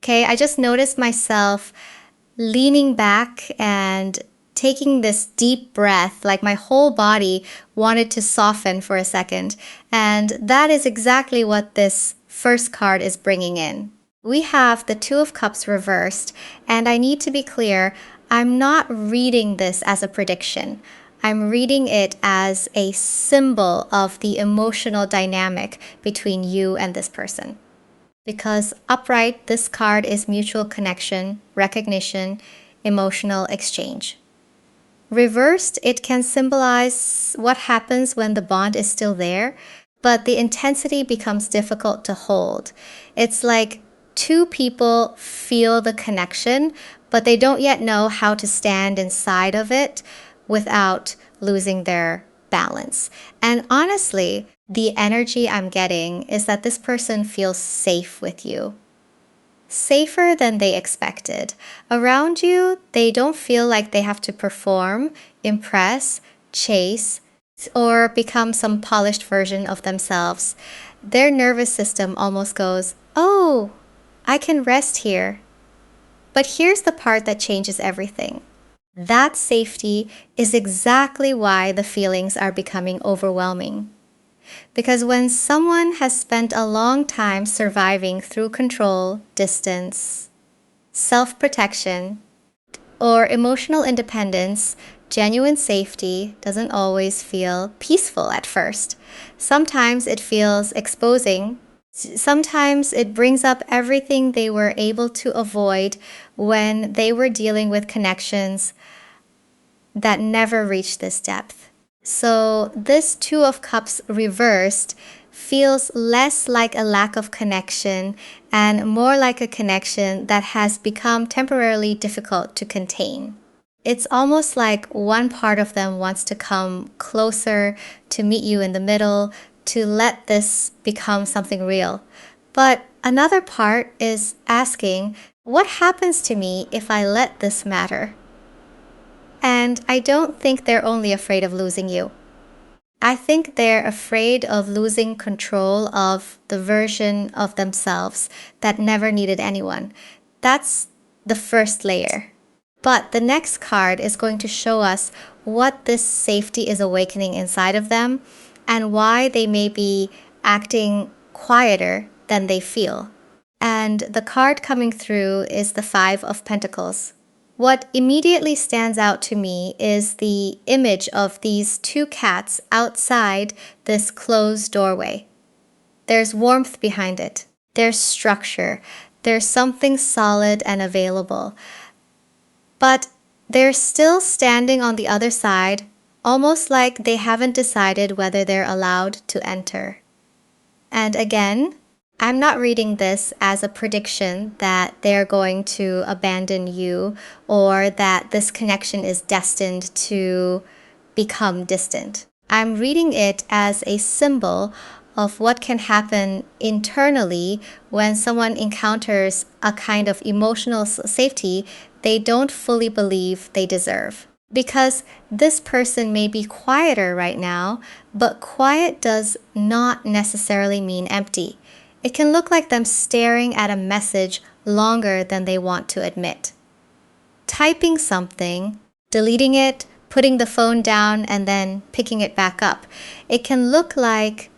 Okay, I just noticed myself leaning back and taking this deep breath, like my whole body wanted to soften for a second. And that is exactly what this first card is bringing in. We have the Two of Cups reversed, and I need to be clear, I'm not reading this as a prediction. I'm reading it as a symbol of the emotional dynamic between you and this person. Because upright, this card is mutual connection, recognition, emotional exchange. Reversed, it can symbolize what happens when the bond is still there, but the intensity becomes difficult to hold. It's like two people feel the connection, but they don't yet know how to stand inside of it without losing their balance. And honestly, the energy I'm getting is that this person feels safe with you. Safer than they expected. Around you, they don't feel like they have to perform, impress, chase, or become some polished version of themselves. Their nervous system almost goes, "Oh, I can rest here." But here's the part that changes everything. That safety is exactly why the feelings are becoming overwhelming. Because when someone has spent a long time surviving through control, distance, self-protection, or emotional independence, genuine safety doesn't always feel peaceful at first. Sometimes it feels exposing. Sometimes it brings up everything they were able to avoid when they were dealing with connections that never reached this depth. So this Two of Cups reversed feels less like a lack of connection and more like a connection that has become temporarily difficult to contain. It's almost like one part of them wants to come closer, to meet you in the middle, to let this become something real. But another part is asking, what happens to me if I let this matter? And I don't think they're only afraid of losing you. I think they're afraid of losing control of the version of themselves that never needed anyone. That's the first layer. But the next card is going to show us what this safety is awakening inside of them and why they may be acting quieter than they feel. And the card coming through is the Five of Pentacles. What immediately stands out to me is the image of these two cats outside this closed doorway. There's warmth behind it. There's structure. There's something solid and available. But they're still standing on the other side, almost like they haven't decided whether they're allowed to enter. And again, I'm not reading this as a prediction that they're going to abandon you or that this connection is destined to become distant. I'm reading it as a symbol of what can happen internally when someone encounters a kind of emotional safety they don't fully believe they deserve. Because this person may be quieter right now, but quiet does not necessarily mean empty. It can look like them staring at a message longer than they want to admit. Typing something, deleting it, putting the phone down, and then picking it back up. It can look like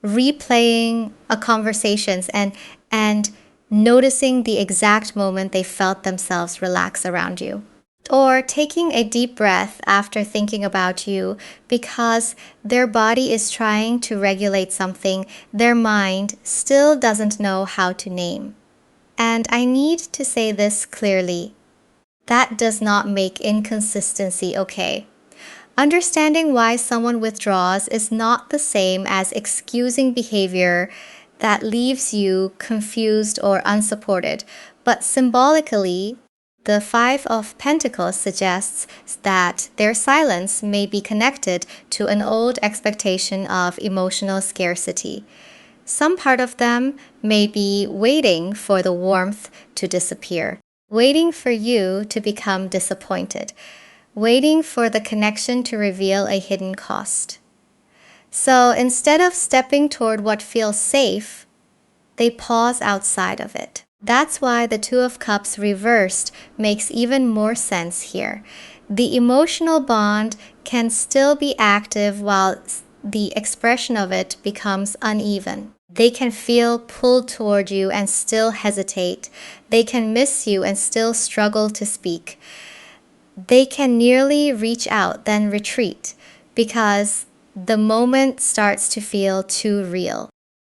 replaying a conversations and noticing the exact moment they felt themselves relax around you. Or taking a deep breath after thinking about you because their body is trying to regulate something their mind still doesn't know how to name. And I need to say this clearly. That does not make inconsistency okay. Understanding why someone withdraws is not the same as excusing behavior that leaves you confused or unsupported, but symbolically, the Five of Pentacles suggests that their silence may be connected to an old expectation of emotional scarcity. Some part of them may be waiting for the warmth to disappear, waiting for you to become disappointed, waiting for the connection to reveal a hidden cost. So instead of stepping toward what feels safe, they pause outside of it. That's why the Two of Cups reversed makes even more sense here. The emotional bond can still be active while the expression of it becomes uneven. They can feel pulled toward you and still hesitate. They can miss you and still struggle to speak. They can nearly reach out, then retreat, because the moment starts to feel too real.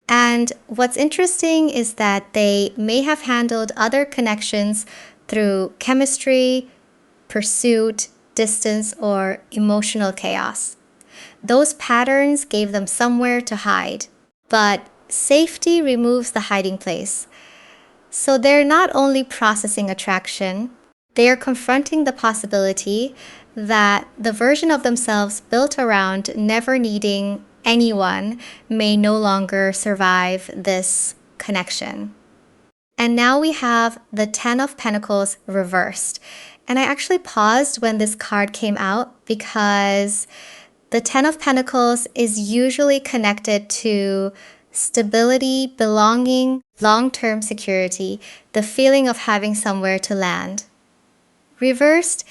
And what's interesting is that they may have handled other connections through chemistry, pursuit, distance, or emotional chaos. Those patterns gave them somewhere to hide, but safety removes the hiding place. So they're not only processing attraction, they are confronting the possibility that the version of themselves built around never needing anyone may no longer survive this connection. And now we have the Ten of Pentacles reversed. And I actually paused when this card came out because the Ten of Pentacles is usually connected to stability, belonging, long-term security, the feeling of having somewhere to land. Reversed,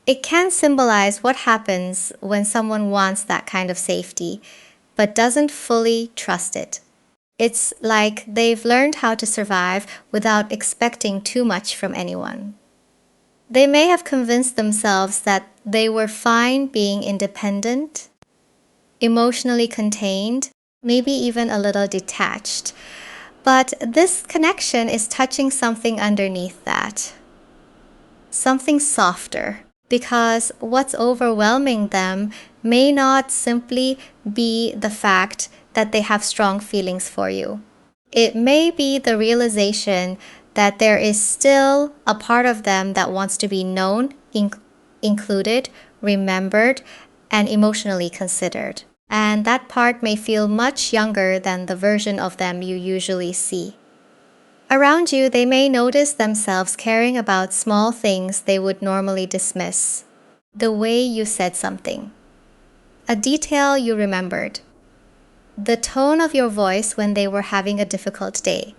it can symbolize what happens when someone wants that kind of safety, but doesn't fully trust it. It's like they've learned how to survive without expecting too much from anyone. They may have convinced themselves that they were fine being independent, emotionally contained, maybe even a little detached. But this connection is touching something underneath that. Something softer, because what's overwhelming them may not simply be the fact that they have strong feelings for you. It may be the realization that there is still a part of them that wants to be known, included, remembered, and emotionally considered. And that part may feel much younger than the version of them you usually see. Around you, they may notice themselves caring about small things they would normally dismiss. The way you said something, a detail you remembered, the tone of your voice when they were having a difficult day.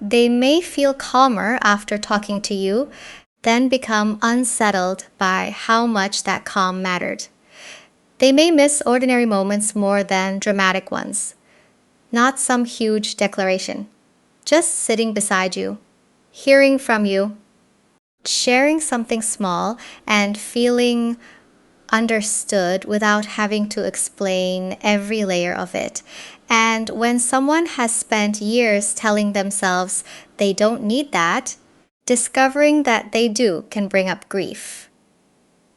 They may feel calmer after talking to you, then become unsettled by how much that calm mattered. They may miss ordinary moments more than dramatic ones. Not some huge declaration. Just sitting beside you, hearing from you, sharing something small and feeling understood without having to explain every layer of it. And when someone has spent years telling themselves they don't need that, discovering that they do can bring up grief.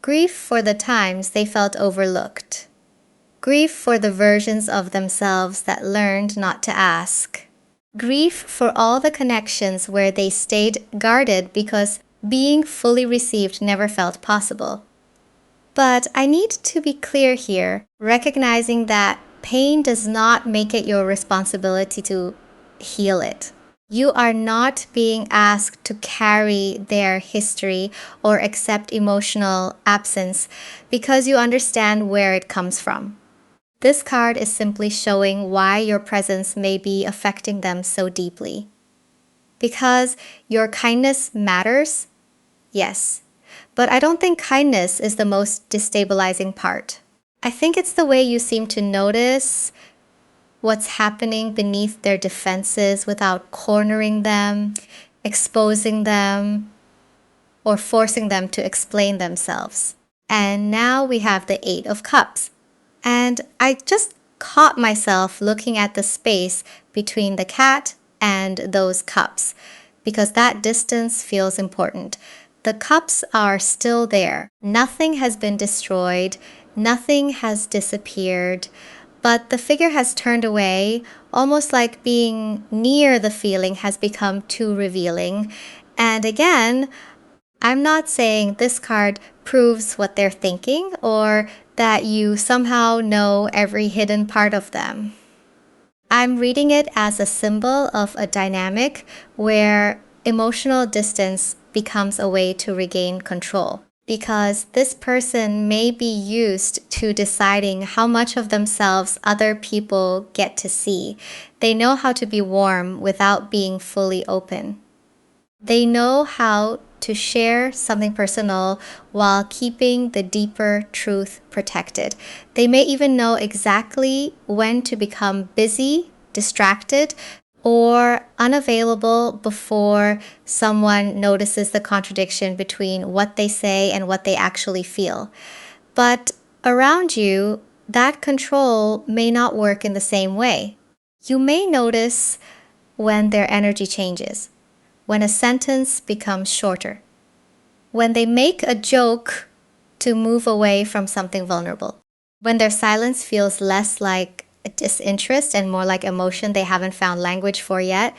Grief for the times they felt overlooked. Grief for the versions of themselves that learned not to ask. Grief for all the connections where they stayed guarded because being fully received never felt possible. But I need to be clear here, recognizing that pain does not make it your responsibility to heal it. You are not being asked to carry their history or accept emotional absence because you understand where it comes from. This card is simply showing why your presence may be affecting them so deeply. Because your kindness matters? Yes. But I don't think kindness is the most destabilizing part. I think it's the way you seem to notice what's happening beneath their defenses without cornering them, exposing them, or forcing them to explain themselves. And now we have the Eight of Cups. And I just caught myself looking at the space between the cat and those cups, because that distance feels important. The cups are still there. Nothing has been destroyed. Nothing has disappeared. But the figure has turned away, almost like being near the feeling has become too revealing. And again, I'm not saying this card proves what they're thinking or that you somehow know every hidden part of them. I'm reading it as a symbol of a dynamic where emotional distance becomes a way to regain control. Because this person may be used to deciding how much of themselves other people get to see. They know how to be warm without being fully open. They know how to share something personal while keeping the deeper truth protected. They may even know exactly when to become busy, distracted, or unavailable before someone notices the contradiction between what they say and what they actually feel. But around you, that control may not work in the same way. You may notice when their energy changes, when a sentence becomes shorter, when they make a joke to move away from something vulnerable, when their silence feels less like disinterest and more like emotion they haven't found language for yet,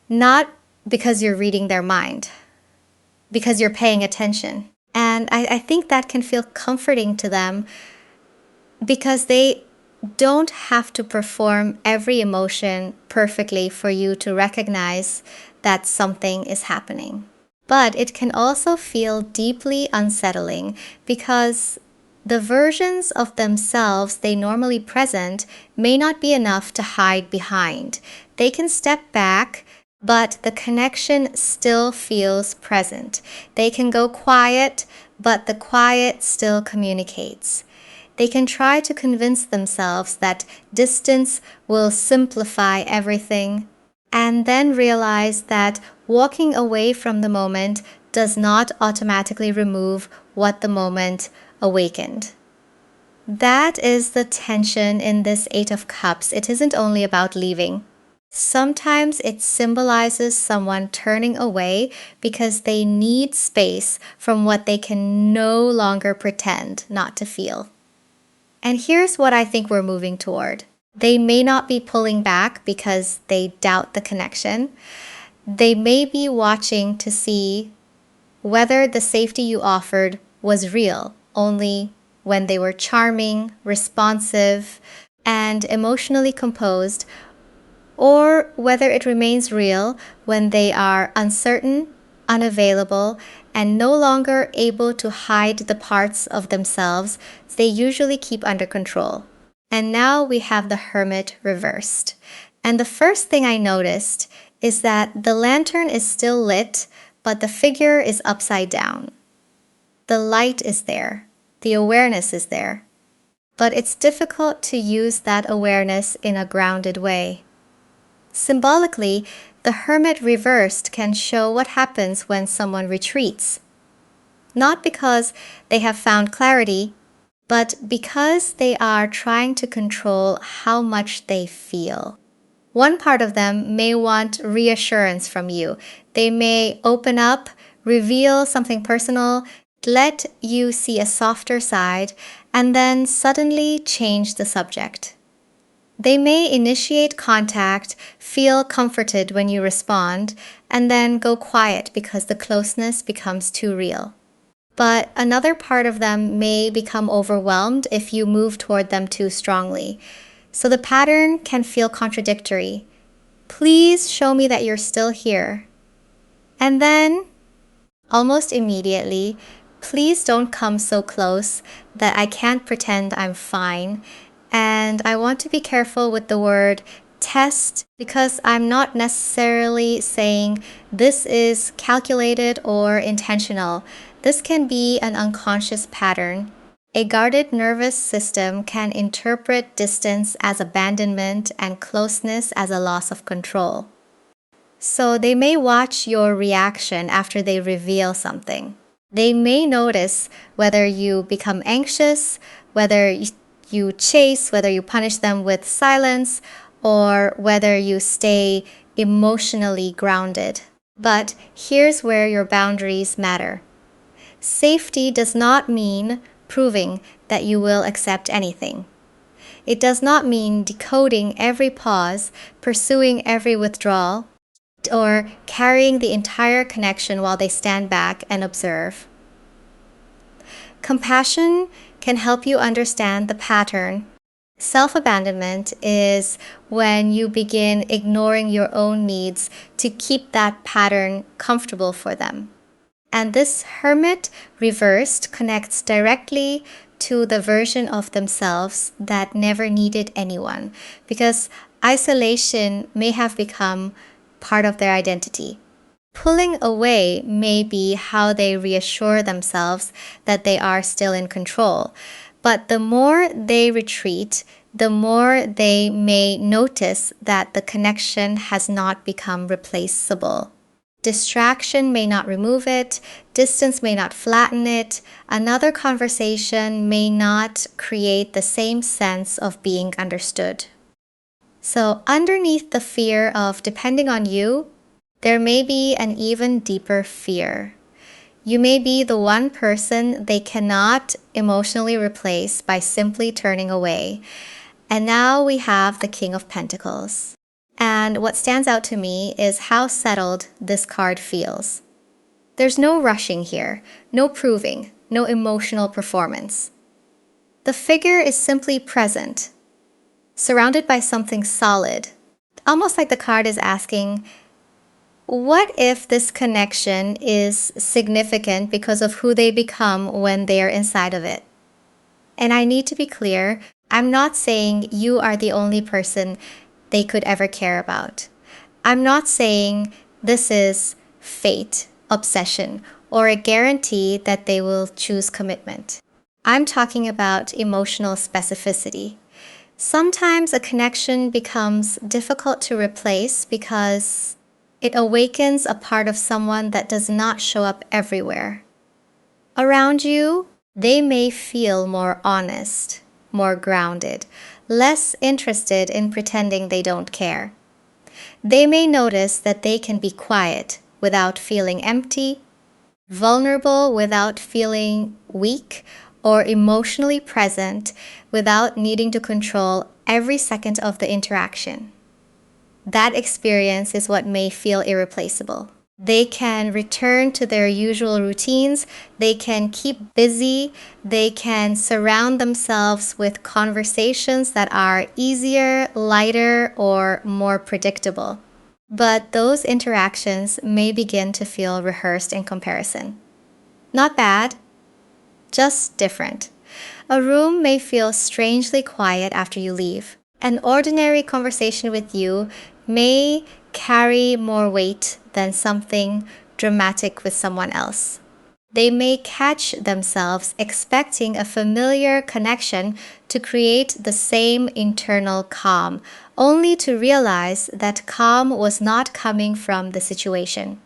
not because you're reading their mind, because you're paying attention. And I think that can feel comforting to them because they don't have to perform every emotion perfectly for you to recognize that something is happening. But it can also feel deeply unsettling because the versions of themselves they normally present may not be enough to hide behind. They can step back, but the connection still feels present. They can go quiet, but the quiet still communicates. They can try to convince themselves that distance will simplify everything, and then realize that walking away from the moment does not automatically remove what the moment awakened. That is the tension in this Eight of Cups. It isn't only about leaving. Sometimes it symbolizes someone turning away because they need space from what they can no longer pretend not to feel. And here's what I think we're moving toward. They may not be pulling back because they doubt the connection. They may be watching to see whether the safety you offered was real, only when they were charming, responsive, and emotionally composed, or whether it remains real when they are uncertain, unavailable, and no longer able to hide the parts of themselves they usually keep under control. And now we have the Hermit reversed. And the first thing I noticed is that the lantern is still lit, but the figure is upside down. The light is there, the awareness is there, but it's difficult to use that awareness in a grounded way. Symbolically, the Hermit reversed can show what happens when someone retreats. Not because they have found clarity, but because they are trying to control how much they feel. One part of them may want reassurance from you. They may open up, reveal something personal, let you see a softer side, and then suddenly change the subject. They may initiate contact, feel comforted when you respond, and then go quiet because the closeness becomes too real. But another part of them may become overwhelmed if you move toward them too strongly. So the pattern can feel contradictory. Please show me that you're still here. And then, almost immediately, please don't come so close that I can't pretend I'm fine. And I want to be careful with the word test because I'm not necessarily saying this is calculated or intentional. This can be an unconscious pattern. A guarded nervous system can interpret distance as abandonment and closeness as a loss of control. So they may watch your reaction after they reveal something. They may notice whether you become anxious, whether you chase, whether you punish them with silence, or whether you stay emotionally grounded. But here's where your boundaries matter. Safety does not mean proving that you will accept anything. It does not mean decoding every pause, pursuing every withdrawal, or carrying the entire connection while they stand back and observe. Compassion can help you understand the pattern. Self-abandonment is when you begin ignoring your own needs to keep that pattern comfortable for them. And this Hermit reversed connects directly to the version of themselves that never needed anyone, because isolation may have become part of their identity. Pulling away may be how they reassure themselves that they are still in control. But the more they retreat, the more they may notice that the connection has not become replaceable. Distraction may not remove it, distance may not flatten it, another conversation may not create the same sense of being understood. So, underneath the fear of depending on you, there may be an even deeper fear. You may be the one person they cannot emotionally replace by simply turning away. And now we have the King of Pentacles. And what stands out to me is how settled this card feels. There's no rushing here, no proving, no emotional performance. The figure is simply present, surrounded by something solid. Almost like the card is asking, what if this connection is significant because of who they become when they are inside of it? And I need to be clear, I'm not saying you are the only person they could ever care about. I'm not saying this is fate, obsession, or a guarantee that they will choose commitment. I'm talking about emotional specificity. Sometimes a connection becomes difficult to replace because it awakens a part of someone that does not show up everywhere. Around you, they may feel more honest, more grounded, less interested in pretending they don't care. They may notice that they can be quiet without feeling empty, vulnerable without feeling weak, or emotionally present without needing to control every second of the interaction. That experience is what may feel irreplaceable. They can return to their usual routines, they can keep busy, they can surround themselves with conversations that are easier, lighter, or more predictable. But those interactions may begin to feel rehearsed in comparison. Not bad, just different. A room may feel strangely quiet after you leave. An ordinary conversation with you may carry more weight than something dramatic with someone else. They may catch themselves expecting a familiar connection to create the same internal calm, only to realize that calm was not coming from the situation.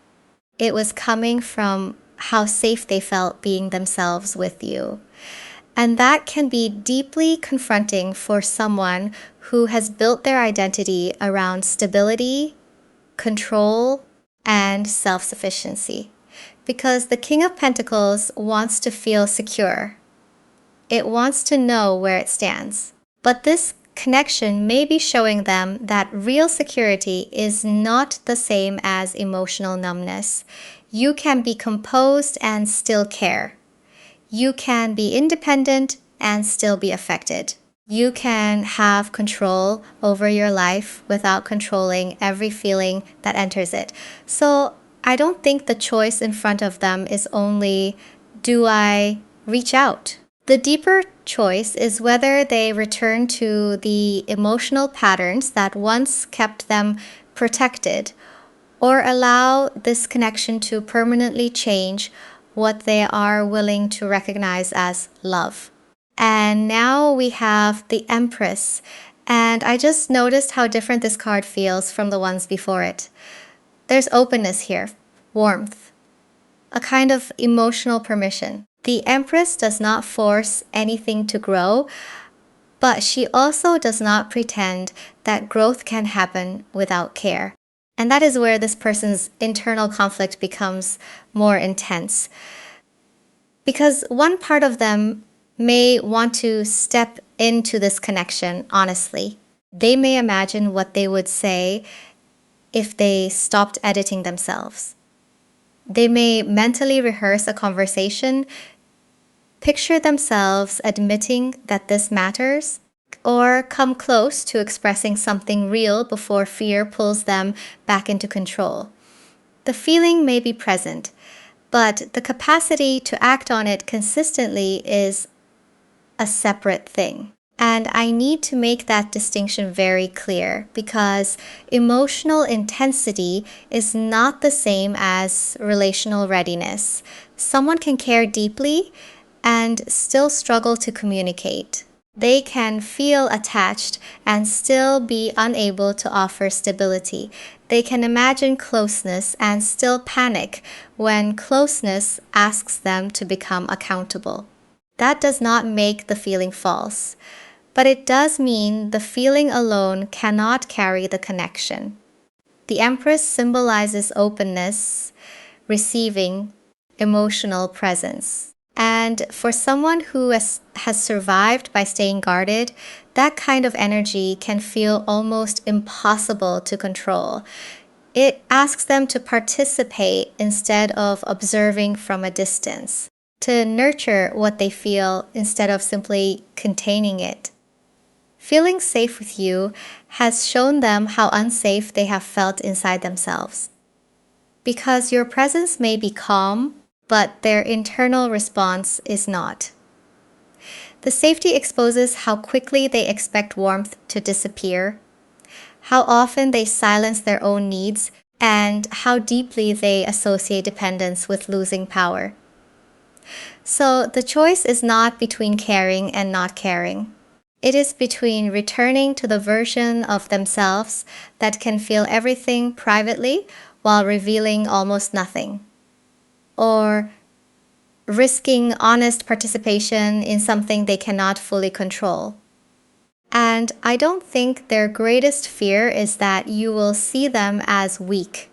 It was coming from how safe they felt being themselves with you. And that can be deeply confronting for someone who has built their identity around stability, control, and self-sufficiency. Because the King of Pentacles wants to feel secure. It wants to know where it stands. But this connection may be showing them that real security is not the same as emotional numbness. You can be composed and still care. You can be independent and still be affected. You can have control over your life without controlling every feeling that enters it. So I don't think the choice in front of them is only, do I reach out? The deeper choice is whether they return to the emotional patterns that once kept them protected, or allow this connection to permanently change what they are willing to recognize as love. And now we have the Empress. And I just noticed how different this card feels from the ones before it. There's openness here, warmth, a kind of emotional permission. The Empress does not force anything to grow, but she also does not pretend that growth can happen without care. And that is where this person's internal conflict becomes more intense. Because one part of them may want to step into this connection honestly. They may imagine what they would say if they stopped editing themselves. They may mentally rehearse a conversation, picture themselves admitting that this matters, or come close to expressing something real before fear pulls them back into control. The feeling may be present, but the capacity to act on it consistently is a separate thing. And I need to make that distinction very clear because emotional intensity is not the same as relational readiness. Someone can care deeply and still struggle to communicate. They can feel attached and still be unable to offer stability. They can imagine closeness and still panic when closeness asks them to become accountable. That does not make the feeling false, but it does mean the feeling alone cannot carry the connection. The Empress symbolizes openness, receiving, emotional presence. And for someone who has survived by staying guarded, that kind of energy can feel almost impossible to control. It asks them to participate instead of observing from a distance, to nurture what they feel instead of simply containing it. Feeling safe with you has shown them how unsafe they have felt inside themselves. Because your presence may be calm, but their internal response is not. The safety exposes how quickly they expect warmth to disappear, how often they silence their own needs, and how deeply they associate dependence with losing power. So the choice is not between caring and not caring. It is between returning to the version of themselves that can feel everything privately while revealing almost nothing, or risking honest participation in something they cannot fully control. And I don't think their greatest fear is that you will see them as weak.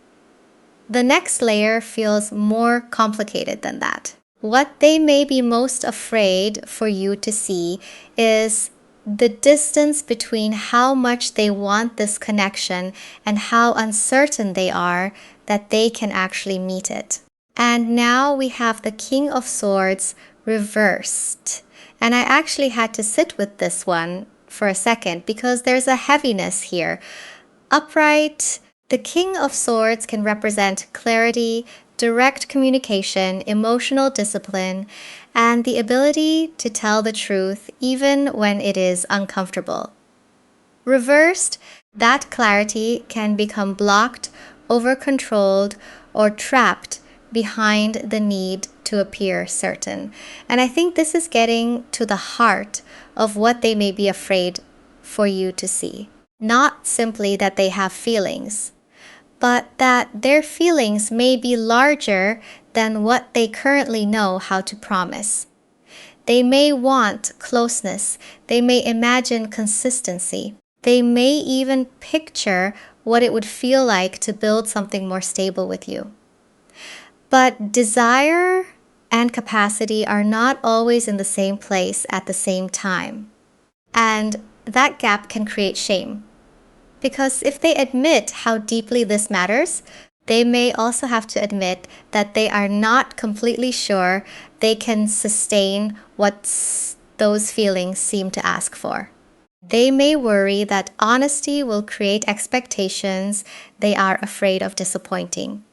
The next layer feels more complicated than that. What they may be most afraid for you to see is the distance between how much they want this connection and how uncertain they are that they can actually meet it. And now we have the King of Swords reversed. And I actually had to sit with this one for a second because there's a heaviness here. Upright, the King of Swords can represent clarity, direct communication, emotional discipline, and the ability to tell the truth even when it is uncomfortable. Reversed, that clarity can become blocked, over-controlled, or trapped behind the need to appear certain. And I think this is getting to the heart of what they may be afraid for you to see. Not simply that they have feelings, but that their feelings may be larger than what they currently know how to promise. They may want closeness. They may imagine consistency. They may even picture what it would feel like to build something more stable with you. But desire and capacity are not always in the same place at the same time. And that gap can create shame. Because if they admit how deeply this matters, they may also have to admit that they are not completely sure they can sustain what those feelings seem to ask for. They may worry that honesty will create expectations they are afraid of disappointing.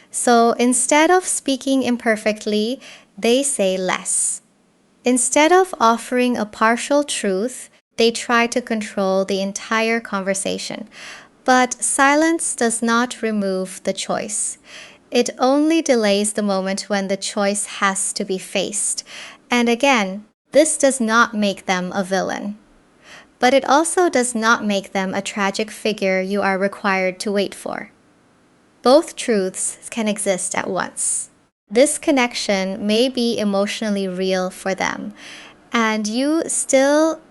So instead of speaking imperfectly, they say less. Instead of offering a partial truth, they try to control the entire conversation. But silence does not remove the choice. It only delays the moment when the choice has to be faced. And again, this does not make them a villain. But it also does not make them a tragic figure you are required to wait for. Both truths can exist at once. This connection may be emotionally real for them, and you still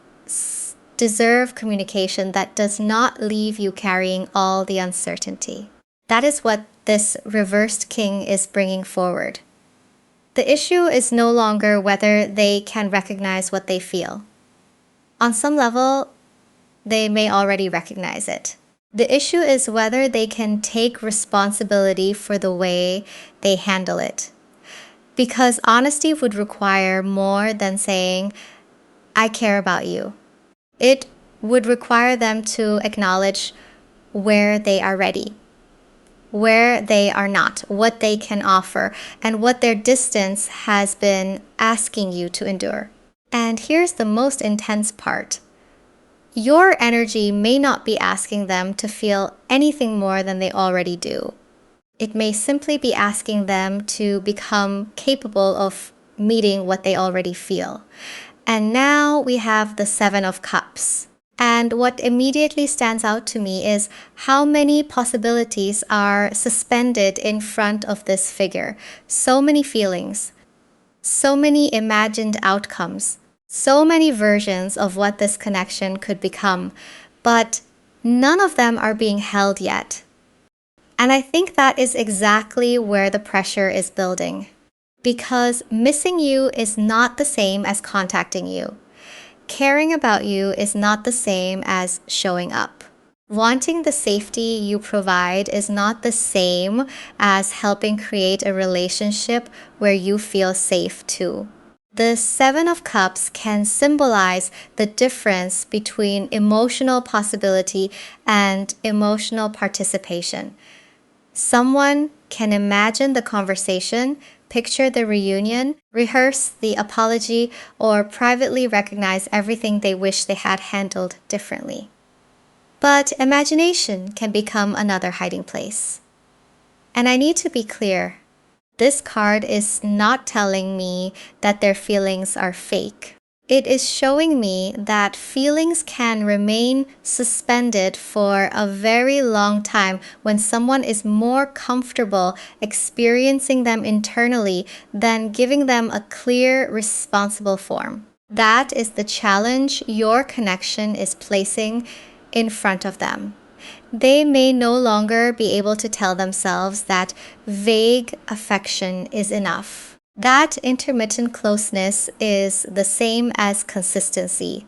deserve communication that does not leave you carrying all the uncertainty. That is what this reversed king is bringing forward. The issue is no longer whether they can recognize what they feel. On some level, they may already recognize it. The issue is whether they can take responsibility for the way they handle it. Because honesty would require more than saying, I care about you. It would require them to acknowledge where they are ready, where they are not, what they can offer, and what their distance has been asking you to endure. And here's the most intense part. Your energy may not be asking them to feel anything more than they already do. It may simply be asking them to become capable of meeting what they already feel. And now we have the Seven of Cups. And what immediately stands out to me is how many possibilities are suspended in front of this figure. So many feelings, so many imagined outcomes, so many versions of what this connection could become, but none of them are being held yet. And I think that is exactly where the pressure is building. Because missing you is not the same as contacting you. Caring about you is not the same as showing up. Wanting the safety you provide is not the same as helping create a relationship where you feel safe too. The Seven of Cups can symbolize the difference between emotional possibility and emotional participation. Someone can imagine the conversation, picture the reunion, rehearse the apology, or privately recognize everything they wish they had handled differently. But imagination can become another hiding place. And I need to be clear, this card is not telling me that their feelings are fake. It is showing me that feelings can remain suspended for a very long time when someone is more comfortable experiencing them internally than giving them a clear, responsible form. That is the challenge your connection is placing in front of them. They may no longer be able to tell themselves that vague affection is enough. That intermittent closeness is the same as consistency.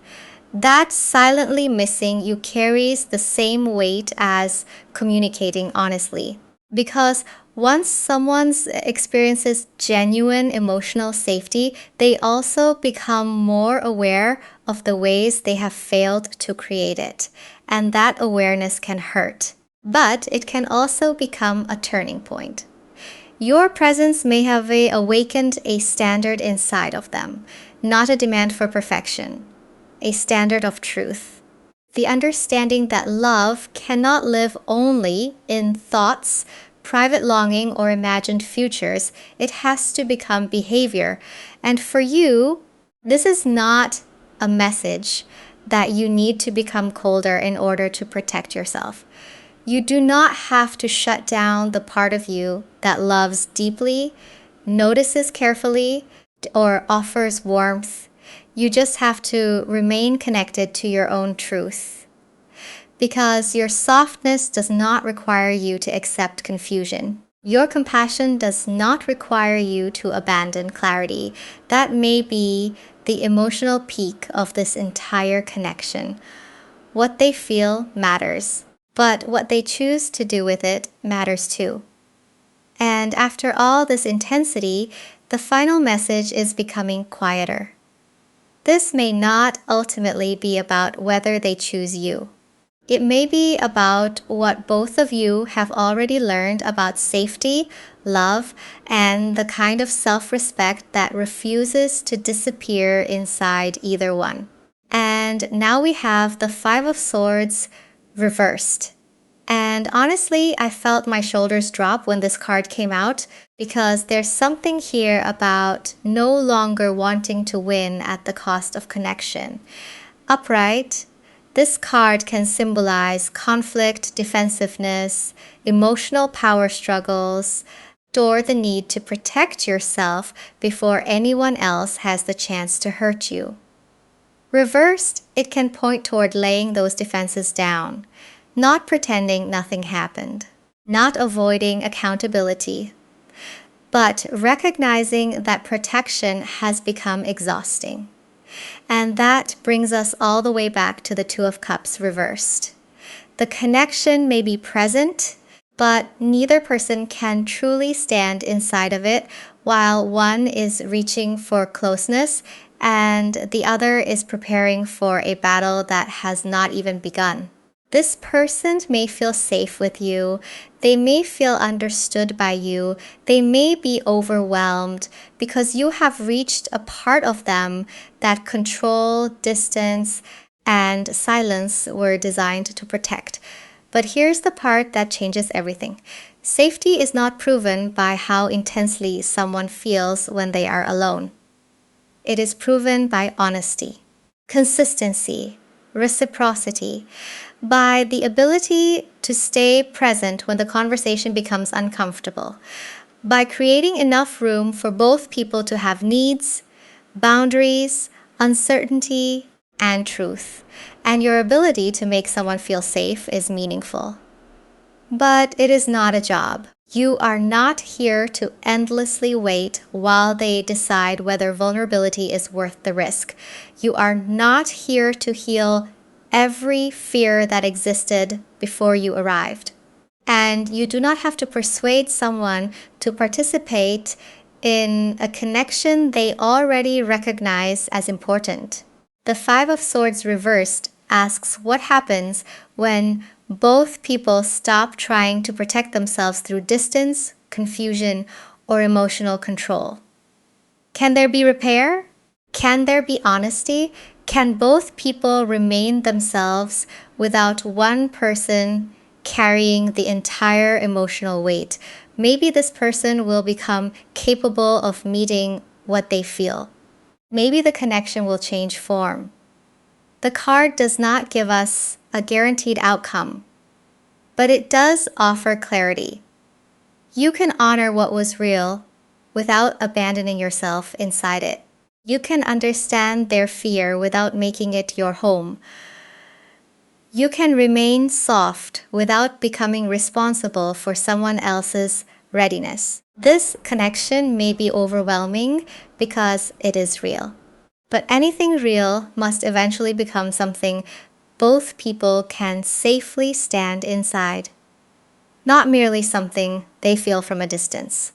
That silently missing you carries the same weight as communicating honestly. Because once someone experiences genuine emotional safety, they also become more aware of the ways they have failed to create it. And that awareness can hurt. But it can also become a turning point. Your presence may have awakened a standard inside of them, not a demand for perfection, a standard of truth. The understanding that love cannot live only in thoughts, private longing, or imagined futures. It has to become behavior. And for you, this is not a message that you need to become colder in order to protect yourself. You do not have to shut down the part of you that loves deeply, notices carefully, or offers warmth. You just have to remain connected to your own truth. Because your softness does not require you to accept confusion. Your compassion does not require you to abandon clarity. That may be the emotional peak of this entire connection. What they feel matters, but what they choose to do with it matters too. And after all this intensity, the final message is becoming quieter. This may not ultimately be about whether they choose you. It may be about what both of you have already learned about safety, love, and the kind of self-respect that refuses to disappear inside either one. And now we have the Five of Swords reversed. And honestly, I felt my shoulders drop when this card came out because there's something here about no longer wanting to win at the cost of connection. Upright, this card can symbolize conflict, defensiveness, emotional power struggles, or the need to protect yourself before anyone else has the chance to hurt you. Reversed, it can point toward laying those defenses down, not pretending nothing happened, not avoiding accountability, but recognizing that protection has become exhausting. And that brings us all the way back to the Two of Cups reversed. The connection may be present, but neither person can truly stand inside of it while one is reaching for closeness and the other is preparing for a battle that has not even begun. This person may feel safe with you. They may feel understood by you. They may be overwhelmed because you have reached a part of them that control, distance, and silence were designed to protect. But here's the part that changes everything. Safety is not proven by how intensely someone feels when they are alone. It is proven by honesty, consistency, reciprocity, by the ability to stay present when the conversation becomes uncomfortable, by creating enough room for both people to have needs, boundaries, uncertainty, and truth. And your ability to make someone feel safe is meaningful. But it is not a job. You are not here to endlessly wait while they decide whether vulnerability is worth the risk. You are not here to heal every fear that existed before you arrived. And you do not have to persuade someone to participate in a connection they already recognize as important. The Five of Swords reversed asks what happens when both people stop trying to protect themselves through distance, confusion, or emotional control. Can there be repair? Can there be honesty? Can both people remain themselves without one person carrying the entire emotional weight? Maybe this person will become capable of meeting what they feel. Maybe the connection will change form. The card does not give us a guaranteed outcome, but it does offer clarity. You can honor what was real without abandoning yourself inside it. You can understand their fear without making it your home. You can remain soft without becoming responsible for someone else's readiness. This connection may be overwhelming because it is real. But anything real must eventually become something both people can safely stand inside, not merely something they feel from a distance.